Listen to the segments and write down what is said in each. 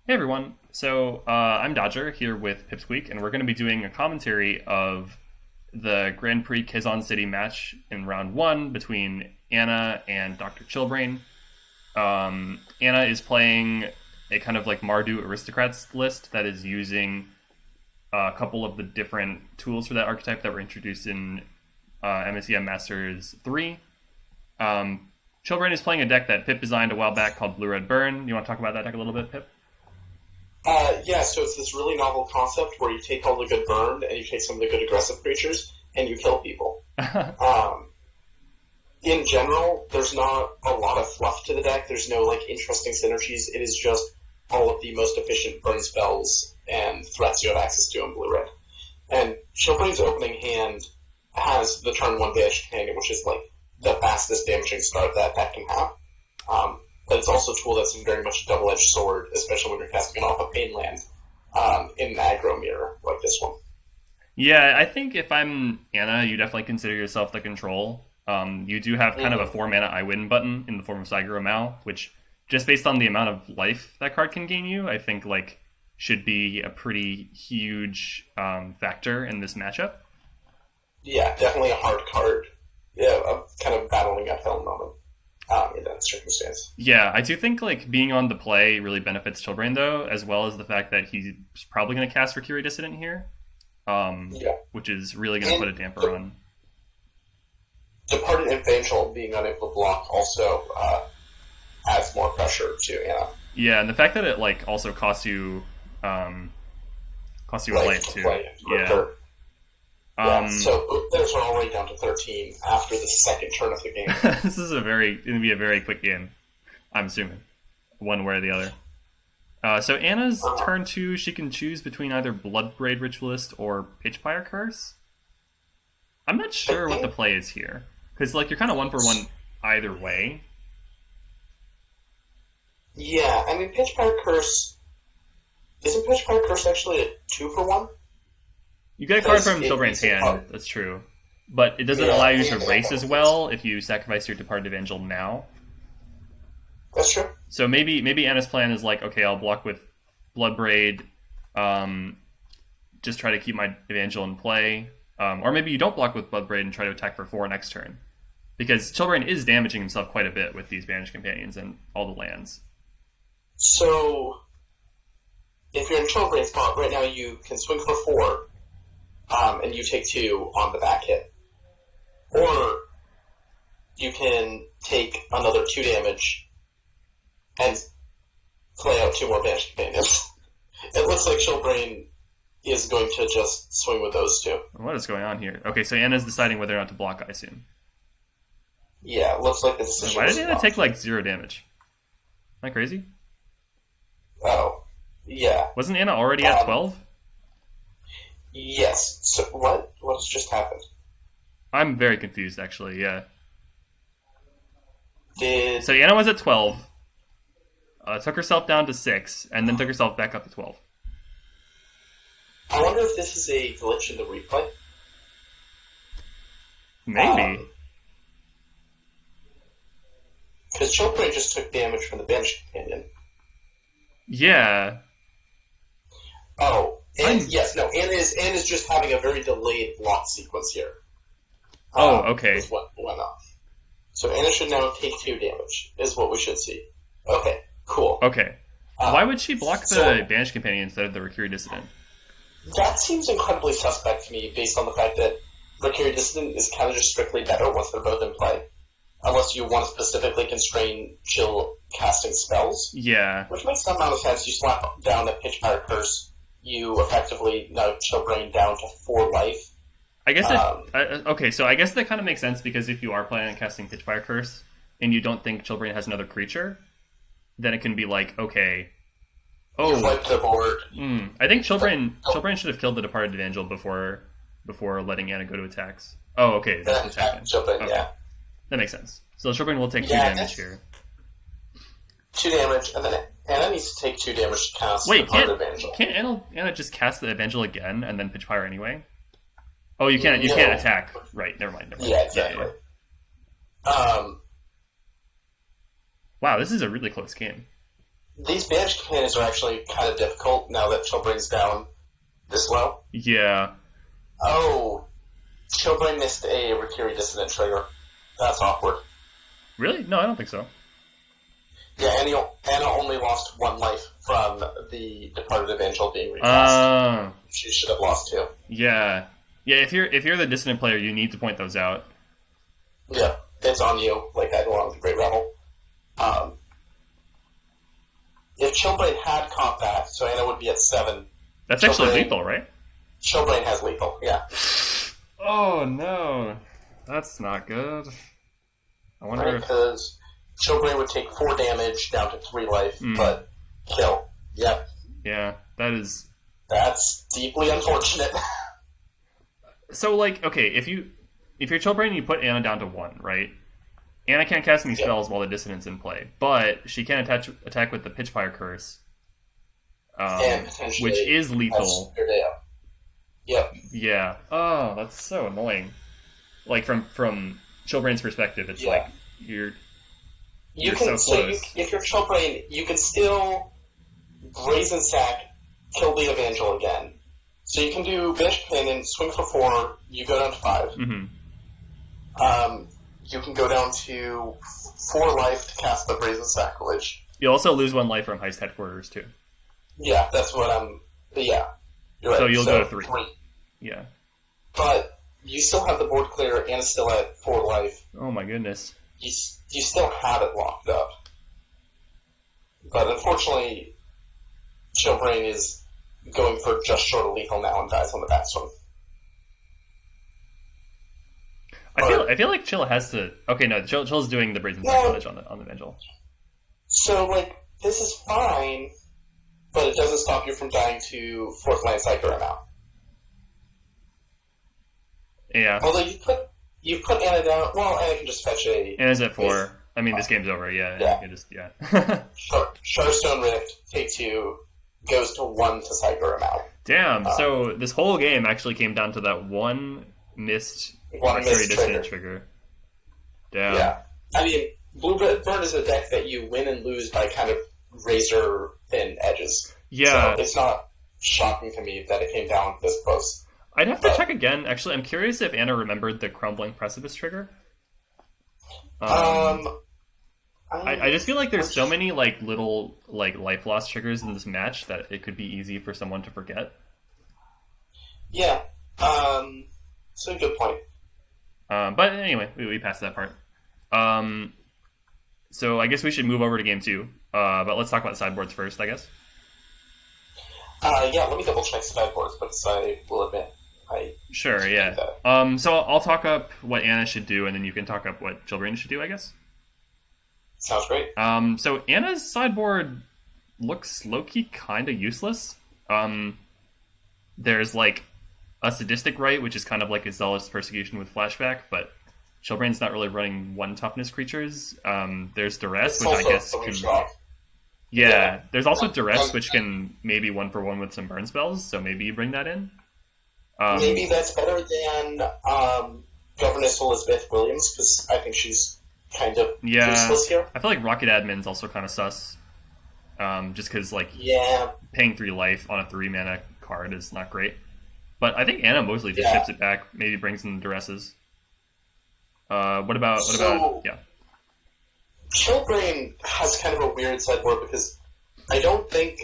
Hey everyone. I'm Dodger here with Pipsqueak, and we're going to be doing a commentary of the Grand Prix Quezon City match in round one between Anna and DrChillbrain. Anna is playing a kind of like Mardu Aristocrats list that is using a couple of the different tools for that archetype that were introduced in MSEM Masters 3. Chillbrain is playing a deck that Pip designed a while back called Blue Red Burn. You want to talk about that deck a little bit, Pip? Yeah, so it's this really novel concept where you take all the good burn and you take some of the good aggressive creatures and you kill people. In general, there's not a lot of fluff to the deck. There's no interesting synergies. It is just all of the most efficient burn spells and threats you have access to in blue red. And Chillbrain's opening hand has the turn one Banished Companion, which is the fastest damaging start that can have. But it's also a tool that's very much a double-edged sword, especially when you're casting it off a pain land in an aggro mirror like this one. Yeah, I think if I'm Anna, you definitely consider yourself the control. You do have kind of a 4-mana I win button in the form of Saiguro Mao, which, just based on the amount of life that card can gain you, I think should be a pretty huge factor in this matchup. Yeah, definitely a hard card. Yeah, kind of battling uphill moment. In that circumstance. Yeah, I do think being on the play really benefits Chillbrain though, as well as the fact that he's probably going to cast Recurring Dissident here, which is really going to put a damper on. Departed Evangel being unable to block also adds more pressure to Anna. Yeah, and the fact that it also costs you a life too. Yeah. So theirs are already down to 13 after the second turn of the game. This is going to be a very quick game, I'm assuming, one way or the other. So Anna's turn 2, she can choose between either Bloodbraid Ritualist or Pitchfire Curse. I'm not sure what the play is here, because you're kind of 1-for-1 either way. Yeah, I mean Pitchfire Curse. Isn't Pitchfire Curse actually a 2-for-1? You get a card from Chillbrain's hand, that's true. But it doesn't allow you to race as well if you sacrifice your Departed Evangel now. That's true. So maybe Anna's plan is okay, I'll block with Bloodbraid, just try to keep my Evangel in play. Or maybe you don't block with Bloodbraid and try to attack for 4 next turn. Because Chillbrain is damaging himself quite a bit with these Banished Companions and all the lands. So, if you're in Chillbrain's spot, right now you can swing for 4, and you take 2 on the back hit. Or you can take another 2 damage and play out 2 more Banished Companions. It looks like Chillbrain is going to just swing with those 2. What is going on here? Okay, so Anna's deciding whether or not to block, I assume. Yeah, it looks like the decision. Why did Anna take 0 damage? Am I crazy? Oh, yeah. Wasn't Anna already at 12? Yes. So what's just happened? I'm very confused, actually. Yeah. So Anna was at 12, took herself down to 6, and then took herself back up to 12. I wonder if this is a glitch in the replay. Maybe. Because Chillbrain just took damage from the Banished Companion. Yeah. Oh, Anna is just having a very delayed block sequence here. Okay. Is what went off. So Anna should now take 2 damage, is what we should see. Okay, cool. Okay. Why would she block the Banished Companion instead of the Recurring Dissident? That seems incredibly suspect to me, based on the fact that Recurring Dissident is kind of just strictly better once they're both in play. Unless you want to specifically constrain Chill casting spells. Yeah. Which makes some amount of sense. You slap down a Pitchfire Curse, you effectively knock Chillbrain down to 4 life. I guess okay, so I guess that kind of makes sense, because if you are planning on casting Pitchfire Curse and you don't think Chillbrain has another creature, then it can be okay. You wipe the board. I think Chillbrain should have killed the Departed Evangel before letting Anna go to attacks. Oh, okay, that's what's happening. Chillbrain, yeah. That makes sense. So Chillbrain will take 2 damage here. 2 damage, and then Anna needs to take 2 damage to cast the Departed Evangel. Can't Anna just cast the Evangel again and then Pitchfire anyway? Oh, you can't. You can't attack. Right. Never mind. Yeah, exactly. Wow, this is a really close game. these banish companions are actually kind of difficult now that Chillbrain's down this low. Yeah. Oh, Chillbrain missed a Rakiri Dissonant trigger. That's awkward. Really? No, I don't think so. Yeah, Anna only lost 1 life from the Departed Evangel being recast. She should have lost 2. Yeah. Yeah, if you're the Dissonant player, you need to point those out. Yeah, it's on you, like I belong with the Great Rebel. If Chillbrain had combat, so Anna would be at 7. That's actually lethal, right? Chillbrain has lethal, yeah. Oh no, that's not good. I wonder because Chillbrain would take 4 damage down to 3 life, but kill. Yep. Yeah, that's deeply unfortunate. So, like, okay, if you're Chillbrain and you put Anna down to 1, right? Anna can't cast any spells while the Dissonant's in play, but she can attack with the Pitchfire Curse, which is lethal. Yep. Yeah. Oh, that's so annoying. Like from Chillbrain's perspective, it's like you're so close. If you're Chillbrain, you can still Brazen Sack, kill the Evangel again. So you can do Banish Companion, swing for 4, you go down to 5. Mm-hmm. You can go down to 4 life to cast the Brazen Sacrilege. You also lose 1 life from Heist Headquarters, too. Yeah, that's what I'm... Yeah. You're right. So you'll go to 3. Yeah. But you still have the board clear, and it's still at 4 life. Oh my goodness. You still have it locked up. But unfortunately, Chillbrain is going for just short of lethal now and dies on the backswing. I feel like Chill has to... Okay, no, Chill's doing the Brazen Sacrilege on the Evangel. So, like, this is fine, but it doesn't stop you from dying to 4th line Psycho now. Yeah. Although you put Anna down... Well, Anna can just fetch a... Anna's at 4. I mean, this game's over, yeah. Yeah. You can just, Sharstone Rift takes you... goes to 1 to Psycho now. Damn, so this whole game actually came down to that one missed Dissonant trigger. Damn. Yeah. I mean, Blue Burn is a deck that you win and lose by kind of razor thin edges. Yeah. So it's not shocking to me that it came down this close. I'd have to check again. Actually, I'm curious if Anna remembered the Crumbling Precipice trigger. I just feel like there's so many like little like life loss triggers in this match that it could be easy for someone to forget. Yeah. It's a good point. But anyway, we passed that part. So I guess we should move over to game 2. But let's talk about sideboards first, I guess. Yeah, let me double check sideboards, because I will admit Sure, yeah. So I'll talk up what Anna should do, and then you can talk up what Chillbrain should do, I guess. Sounds great. So Anna's sideboard looks low-key kind of useless. There's like a Sadistic Rite, which is kind of like a Zealous Persecution with flashback, but Chillbrain's not really running 1 toughness creatures. There's Duress, which I guess can... Yeah, there's also Duress, which can maybe 1-for-1 with some burn spells, so maybe you bring that in. Maybe that's better than Governess Elizabeth Williams, because I think she's kind of useless here. I feel like Rocket Admin's also kind of sus. Just because, like, paying 3 life on a 3-mana card is not great. But I think Anna mostly just ships it back, maybe brings in the Duresses. What about... Chillbrain has kind of a weird sideboard, because I don't think...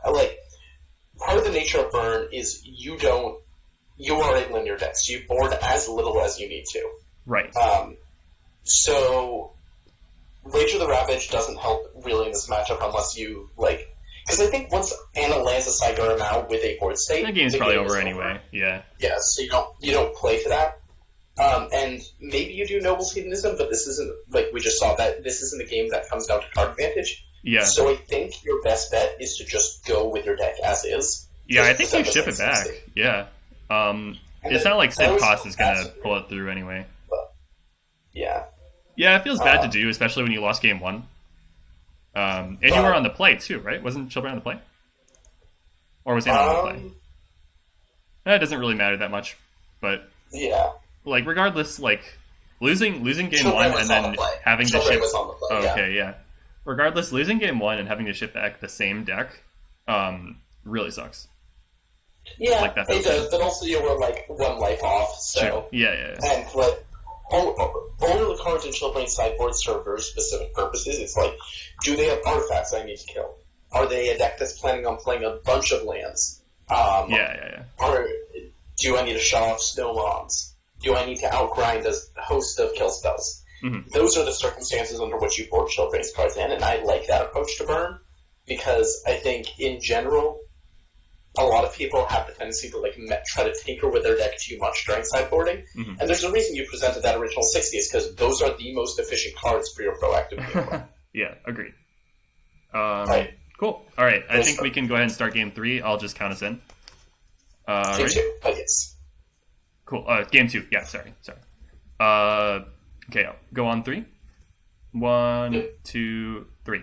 Like, part of the nature of Burn is you are a linear deck, so you board as little as you need to. Right. So Rage of the Ravage doesn't help really in this matchup unless you, like... Because I think once Anna lands a Psycho now with a board state... The game's probably over anyway, yeah. Yeah, so you don't play for that. And maybe you do Noble's Hedonism, but this isn't... Like, we just saw that this isn't a game that comes down to card advantage. Yeah. So I think your best bet is to just go with your deck as is. Yeah, I think you ship it back. Yeah. It's not like Sid Cost is going to pull it through anyway. But, yeah. Yeah, it feels bad to do, especially when you lost game 1. And you were on the play, too, right? Wasn't Chillbrain on the play? Or was Anna on the play? That doesn't really matter that much. But, like, regardless, like, losing game Chillbrain 1 and then having to ship... Was on the play, okay, yeah. regardless, losing game 1 and having to ship back the same deck really sucks. Yeah, like that it does, but also you were like 1 life off, so... Sure. Yeah. And like, all of the cards in Chillbrain sideboard serve very specific purposes. It's like, do they have artifacts I need to kill? Are they a deck that's planning on playing a bunch of lands? Yeah. Or do I need to shut off snow mobs? Do I need to outgrind a host of kill spells? Mm-hmm. Those are the circumstances under which you board Chillbrain's cards in, and I like that approach to burn, because I think, in general, a lot of people have the tendency to like try to tinker with their deck too much during sideboarding, and there's a reason you presented that original 60s, because those are the most efficient cards for your proactive gameplay. Yeah, agreed. Right. Cool. All right, I think we can go ahead and start game 3. I'll just count us in. Game 2, yes. Cool. Game 2. Yeah, sorry. Okay, I'll go on 3. 1, 2, 3.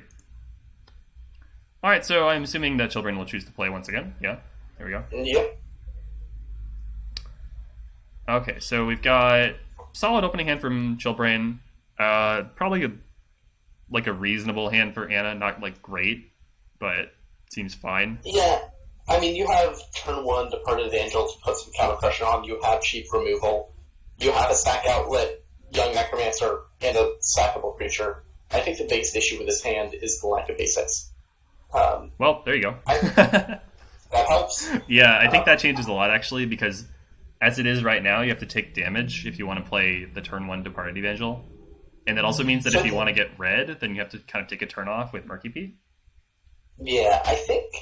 All right, so I'm assuming that Chillbrain will choose to play once again. Yeah, here we go. Yep. Okay, so we've got solid opening hand from Chillbrain. Probably a reasonable hand for Anna. Not like great, but seems fine. Yeah, I mean, you have turn 1 Departed Angel to put some counter pressure on. You have cheap removal. You have a sack outlet, Young Necromancer, and a sackable creature. I think the biggest issue with this hand is the lack of basics. Well, there you go. That helps. Yeah, I think that changes a lot, actually, because as it is right now, you have to take damage if you want to play the turn 1 Departed Evangel. And that also means that if you want to get red, then you have to kind of take a turn off with Murky Pete. Yeah, I think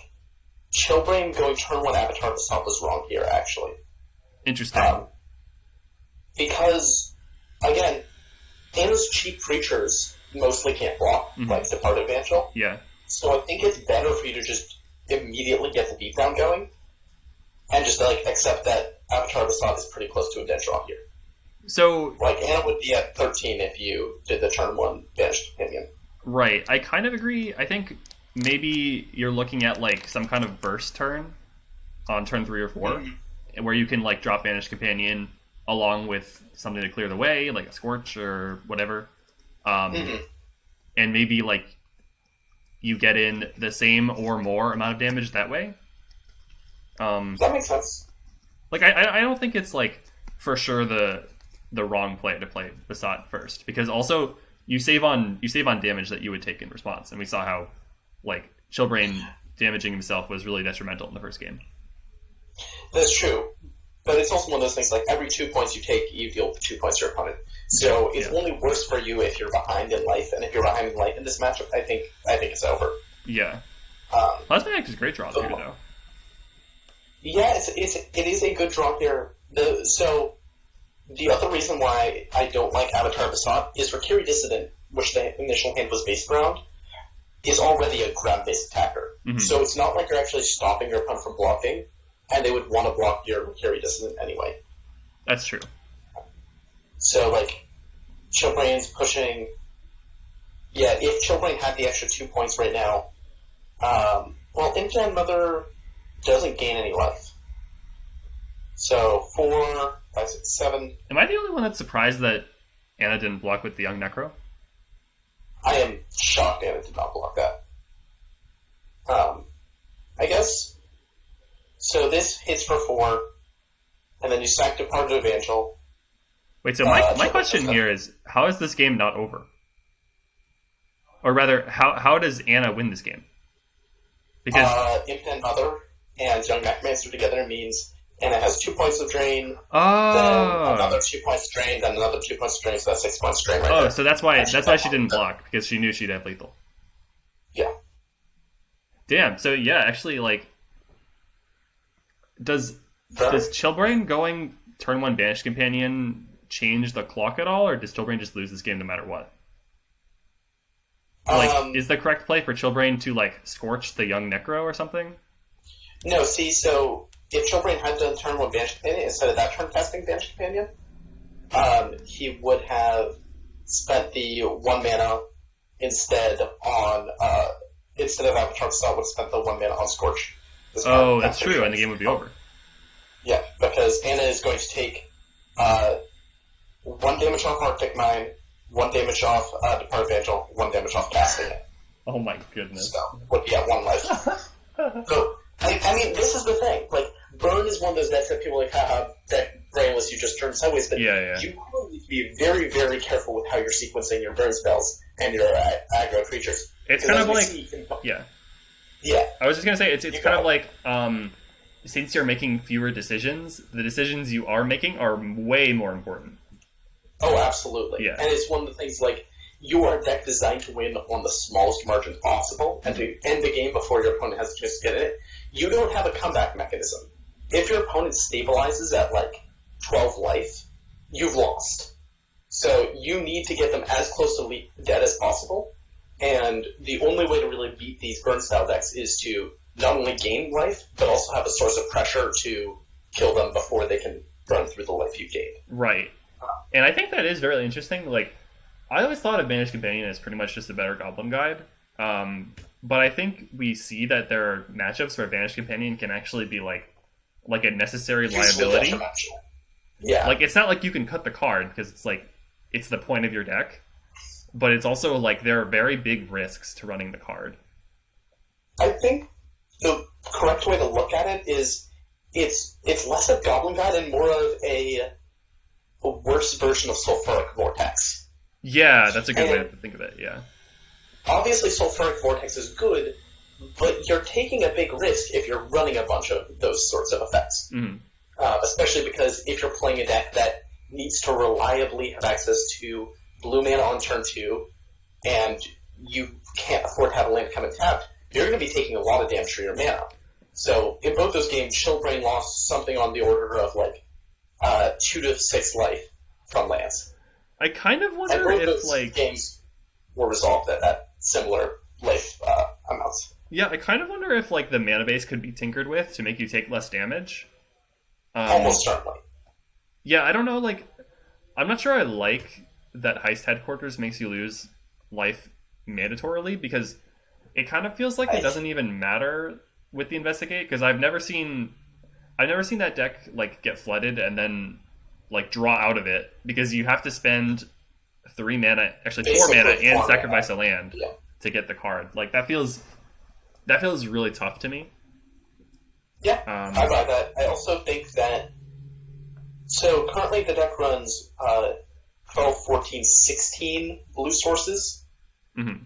Chillbrain going turn 1 Avatar Basalt was wrong here, actually. Interesting. Because, again, Anna's cheap creatures mostly can't block, like Departed Evangel. Yeah. So I think it's better for you to just immediately get the beatdown going, and just like accept that Avatar Basalt is pretty close to a dead draw here. So, like, Anna would be at 13 if you did the turn 1 Banished Companion. Right, I kind of agree. I think maybe you're looking at like some kind of burst turn on turn 3 or 4, where you can like drop Banished Companion along with something to clear the way, like a Scorch or whatever, and maybe like you get in the same or more amount of damage that way. That makes sense. Like, I don't think it's like for sure the wrong play to play Basalt first, because also you save on damage that you would take in response, and we saw how like Chillbrain damaging himself was really detrimental in the first game. That's true, but it's also one of those things like every 2 points you take, you deal 2 points to your opponent. So it's only worse for you if you're behind in life, and if you're behind in life in this matchup, I think it's over. Yeah. Plasmatic is a great draw here, though. Yeah, it is a good draw here. So the other reason why I don't like Avatar Basalt is Rakiri Dissident, which the initial hand was based around, is already a ground-based attacker. So it's not like you're actually stopping your opponent from blocking, and they would want to block your Rakiri Dissident anyway. That's true. So, like, Chillbrain's pushing... Yeah, if Chillbrain had the extra 2 points right now, well, Imjan Mother doesn't gain any life. So, 4, 5, 6, 7... Am I the only one that's surprised that Anna didn't block with the Young Necro? I am shocked Anna did not block that. I guess... So this hits for 4, and then you sack Departed Evangel. Wait, so my question here is, how is this game not over? Or rather, how does Anna win this game? Because Impan Mother and Young Necromancer together means Anna has 2 points of drain, then another 2 points of drain, then another 2 points of drain, so that's 6 points of drain right there. So that's why she didn't block, because she knew she'd have lethal. Yeah. Damn, so yeah, actually, like, does Chillbrain going turn 1 Banished Companion change the clock at all, or does Chillbrain just lose this game no matter what? Like, is the correct play for Chillbrain to, like, Scorch the Young Necro or something? No, see, so if Chillbrain had done turn 1 Banished Companion instead of that turn casting Banished Companion, he would have spent the 1 mana instead of Avatar Basalt, would have spent the 1 mana on Scorch. Oh, that's true, and the game would be over. Yeah, because Anna is going to take 1 damage off Arctic Mine, 1 damage off Departed Evangel, 1 damage off casting it. Oh my goodness. So, would be at 1 life. So, I mean, this is the thing. Like, Burn is one of those decks that people are like, haha, deck brainless, you just turn sideways. But you really need to be very, very careful with how you're sequencing your burn spells and your aggro creatures. It's kind of like... Yeah. I was just going to say, it's kind of like, since you're making fewer decisions, the decisions you are making are way more important. Oh, absolutely. Yeah. And it's one of the things, like, you are a deck designed to win on the smallest margin possible and to end the game before your opponent has a chance to get in it. You don't have a comeback mechanism. If your opponent stabilizes at, like, 12 life, you've lost. So you need to get them as close to dead as possible, and the only way to really beat these burn style decks is to not only gain life, but also have a source of pressure to kill them before they can burn through the life you gained. Right. And I think that is very interesting. Like, I always thought of Banished Companion as pretty much just a better Goblin Guide. But I think we see that there are matchups where Banished Companion can actually be like a necessary liability. Yeah. Like, it's not like you can cut the card, because it's like, it's the point of your deck. But it's also like, there are very big risks to running the card. I think the correct way to look at it is it's less a Goblin Guide and more of a worse version of Sulfuric Vortex. Yeah, that's a good way to think of it, yeah. Obviously, Sulfuric Vortex is good, but you're taking a big risk if you're running a bunch of those sorts of effects. Mm-hmm. Especially because if you're playing a deck that needs to reliably have access to blue mana on turn 2, and you can't afford to have a land come tapped, you're going to be taking a lot of damage for your mana. So, in both those games, DrChillbrain lost something on the order of, like, 2 to 6 life from lands. I kind of wonder and both if, those like... games were resolved at similar life amounts. Yeah, I kind of wonder if, like, the mana base could be tinkered with to make you take less damage. Almost certainly. Yeah, I don't know, like... I'm not sure I like that Heist Headquarters makes you lose life mandatorily, because it kind of feels like it doesn't even matter with the Investigate, because I've never seen that deck, like, get flooded and then, like, draw out of it, because you have to spend 3 mana, actually 4 mana, and sacrifice a land to get the card. Like, that feels really tough to me. Yeah, I buy that. I also think that... So, currently the deck runs 12, 14, 16 blue sources. Mm-hmm.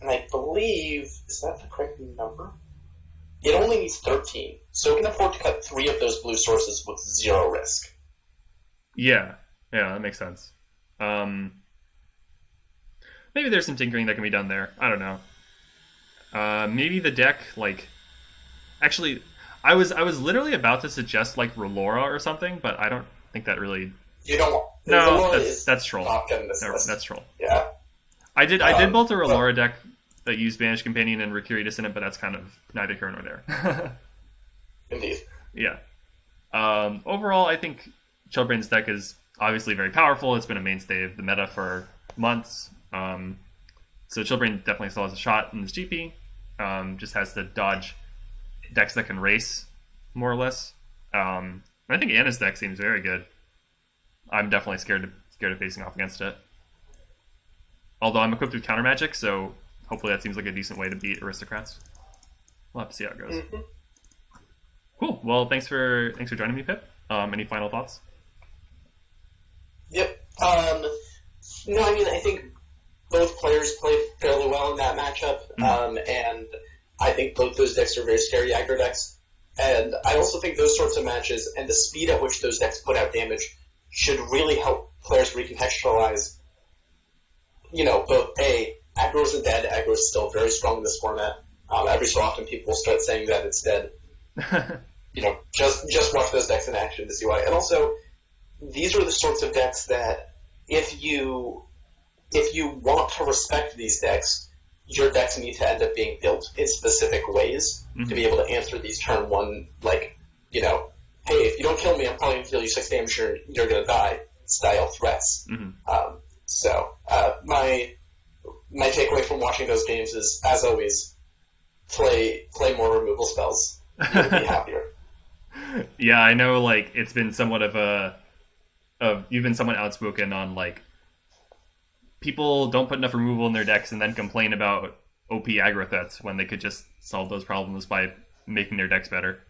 And I believe... Is that the correct number? It only needs 13. So it can afford to cut 3 of those blue sources with 0 risk. Yeah, that makes sense. Maybe there's some tinkering that can be done there. I don't know. Maybe the deck, like... Actually, I was literally about to suggest, like, Relora or something, but I don't think that really... You don't want... No, that's troll. That's troll. Yeah. I did build a Relora deck that used Banished Companion and Recurry Dissonant, but that's kind of neither here nor there. Indeed. Yeah. Overall, I think DrChillbrain's deck is obviously very powerful. It's been a mainstay of the meta for months. So DrChillbrain definitely still has a shot in this GP. Just has to dodge decks that can race, more or less. And I think Anna's deck seems very good. I'm definitely scared of facing off against it. Although I'm equipped with counter magic, so hopefully that seems like a decent way to beat Aristocrats. We'll have to see how it goes. Mm-hmm. Cool. Well, thanks for joining me, Pip. Any final thoughts? Yep. No, I mean, I think both players played fairly well in that matchup, and I think both those decks are very scary aggro decks. And I also think those sorts of matches and the speed at which those decks put out damage should really help players recontextualize, both aggro isn't dead, aggro is still very strong in this format. Every so often people start saying that it's dead. Just watch those decks in action to see why. And also, these are the sorts of decks that if you want to respect these decks, your decks need to end up being built in specific ways to be able to answer these turn 1, hey, if you don't kill me, I'm probably going to deal you 6 damage, you're going to die, style threats. My takeaway from watching those games is, as always, play more removal spells. You'll be happier. Yeah, I know, like, it's been somewhat of you've been somewhat outspoken on, like, people don't put enough removal in their decks and then complain about OP aggro threats when they could just solve those problems by making their decks better.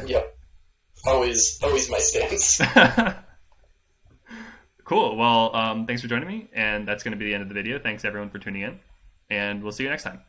Yep. Always my stance. Cool. Well, thanks for joining me, and that's going to be the end of the video. Thanks everyone for tuning in, and we'll see you next time.